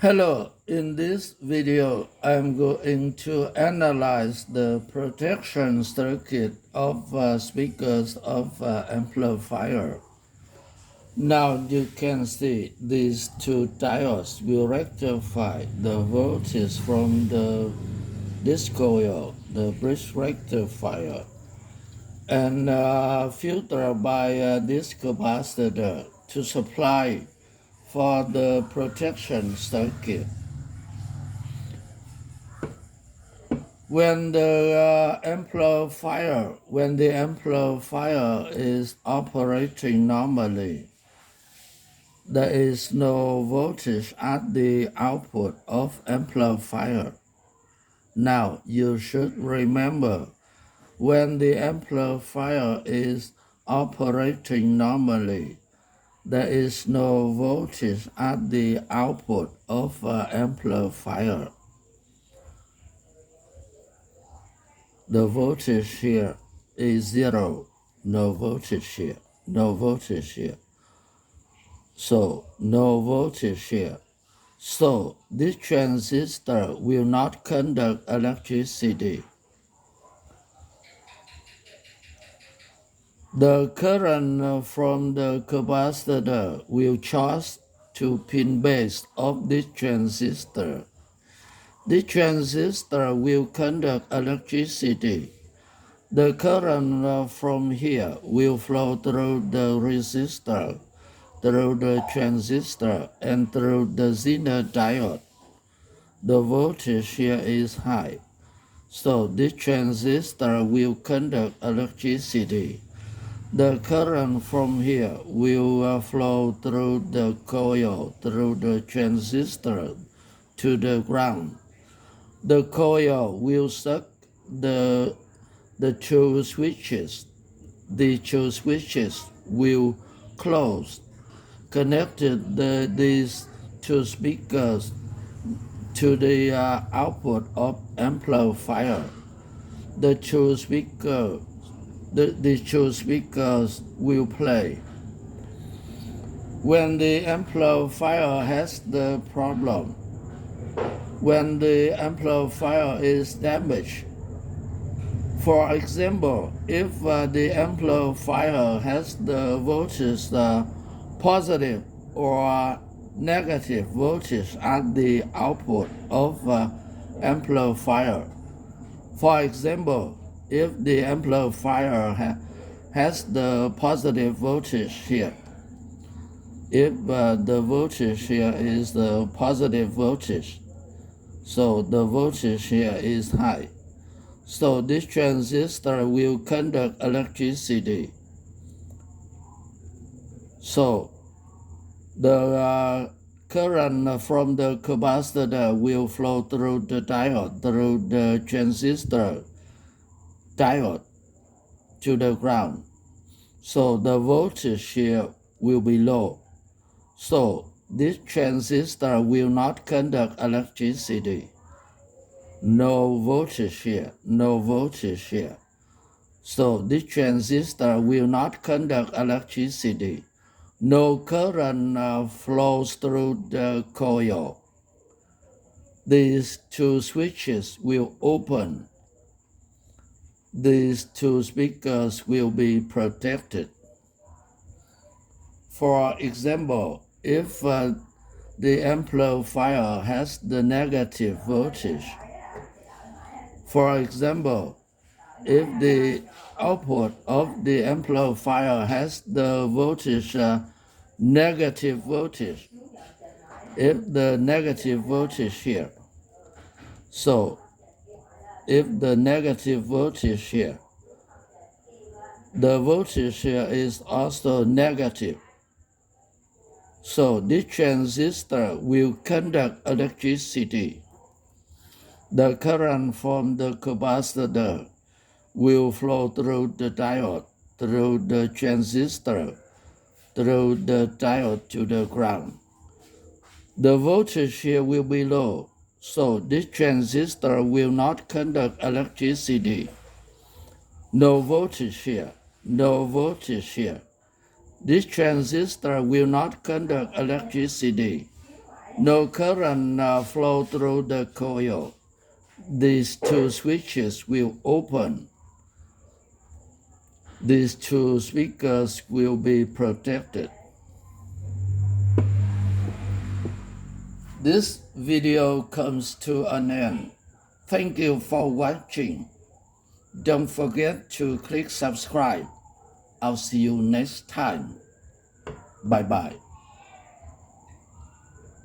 Hello, in this video I'm going to analyze the protection circuit of speakers of amplifier. Now you can see these two diodes will rectify the voltage from the disc coil, the bridge rectifier, and filter by this capacitor to supply for the protection circuit. When the amplifier is operating normally, there is no voltage at the output of amplifier. Now you should remember, when the amplifier is operating normally, there is no voltage at the output of amplifier. The voltage here is zero, no voltage here, no voltage here. So no voltage here. So this transistor will not conduct electricity. The current from the capacitor will charge to pin base of this transistor. This transistor will conduct electricity. The current from here will flow through the resistor, through the transistor, and through the Zener diode. The voltage here is high, so this transistor will conduct electricity. The current from here will flow through the coil, through the transistor, to the ground. The coil will suck the two switches. The two switches will close, connected these two speakers to the output of amplifier. The two speakers will play. When the amplifier has the problem, when the amplifier is damaged. For example, if the amplifier has the voltage positive or negative voltage at the output of amplifier. For example, if the amplifier has the positive voltage here, if the voltage here is the positive voltage, so the voltage here is high. So this transistor will conduct electricity. So the current from the capacitor will flow through the diode, through the transistor diode to the ground. So the voltage here will be low. So this transistor will not conduct electricity. No voltage here, no voltage here. So this transistor will not conduct electricity. No current flows through the coil. These two switches will open. These two speakers will be protected. For example, if the amplifier has the negative voltage, for example, if the output of the amplifier has the voltage, negative voltage, if the negative voltage here, so if the negative voltage here, the voltage here is also negative. So this transistor will conduct electricity. The current from the capacitor will flow through the diode, through the transistor, through the diode to the ground. The voltage here will be low, so this transistor will not conduct electricity. No voltage here, no voltage here. This transistor will not conduct electricity. No current flow through the coil. These two switches will open. These two speakers will be protected. This video comes to an end. Thank you for watching. Don't forget to click subscribe. I'll see you next time. Bye bye.